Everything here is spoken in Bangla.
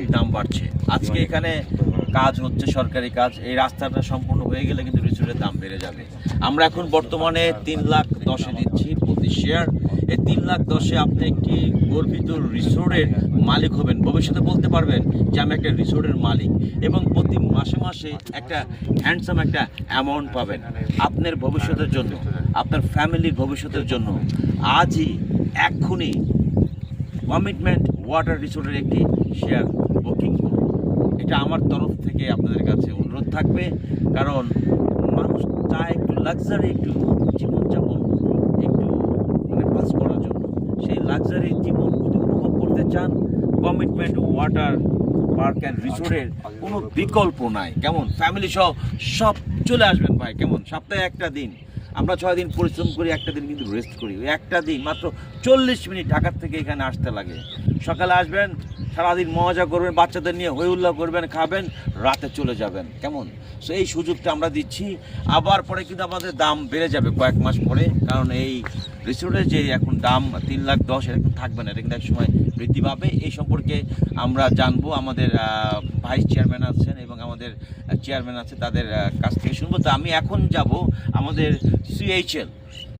দিন দাম বাড়ছে। আজকে এখানে কাজ হচ্ছে, সরকারি কাজ, এই রাস্তাটা সম্পূর্ণ হয়ে গেলে কিন্তু রিসোর্টের দাম বেড়ে যাবে। আমরা এখন বর্তমানে 3,10,000 দিচ্ছি প্রতি শেয়ার। এই 3,10,000 আপনি একটি গর্বিত রিসোর্টের মালিক হবেন, ভবিষ্যতে বলতে পারবেন যে আমি একটা রিসোর্টের মালিক, এবং প্রতি মাসে মাসে একটা হ্যান্ডসাম একটা অ্যামাউন্ট পাবেন আপনার ভবিষ্যতের জন্য, আপনার ফ্যামিলির ভবিষ্যতের জন্য। আজই এক্ষুনি কমিটমেন্ট ওয়াটার রিসোর্টের একটি শেয়ার বুকিং করুন। এটা আমার তরফ থেকে আপনাদের কাছে অনুরোধ থাকবে, কারণ মানুষ চায় একটু লাক্সারি, একটু জীবনযাপন একটু পাস করার জন্য। সেই লাক্সারি জীবন যদি উপভোগ করতে চান, কমিটমেন্ট ওয়াটার পার্ক অ্যান্ড রিসোর্টের কোনো বিকল্প নাই। কেমন ফ্যামিলি সহ সব চলে আসবেন ভাই। কেমন সপ্তাহে একটা দিন, আমরা 6 দিন পরিশ্রম করি, একটা দিন কিন্তু রেস্ট করি। ওই একটা দিন মাত্র 40 মিনিট ঢাকার থেকে এখানে আসতে লাগে। সকালে আসবেন, সারাদিন মজা করবেন, বাচ্চাদের নিয়ে হই হুল্লা করবেন, খাবেন, রাতে চলে যাবেন। কেমন সো এই সুযোগটা আমরা দিচ্ছি। আবার পরে কিন্তু আমাদের দাম বেড়ে যাবে কয়েক মাস পরে, কারণ এই রিসোর্টের যে এখন দাম 3,10,000 এটা কিন্তু থাকবে না, এটা কিন্তু এক সময় বৃদ্ধি পাবে। এই সম্পর্কে আমরা জানবো, আমাদের ভাইস চেয়ারম্যান আছেন এবং আমাদের চেয়ারম্যান আছে, তাদের কাছ থেকে শুনবো। তো আমি এখন যাব আমাদের CHL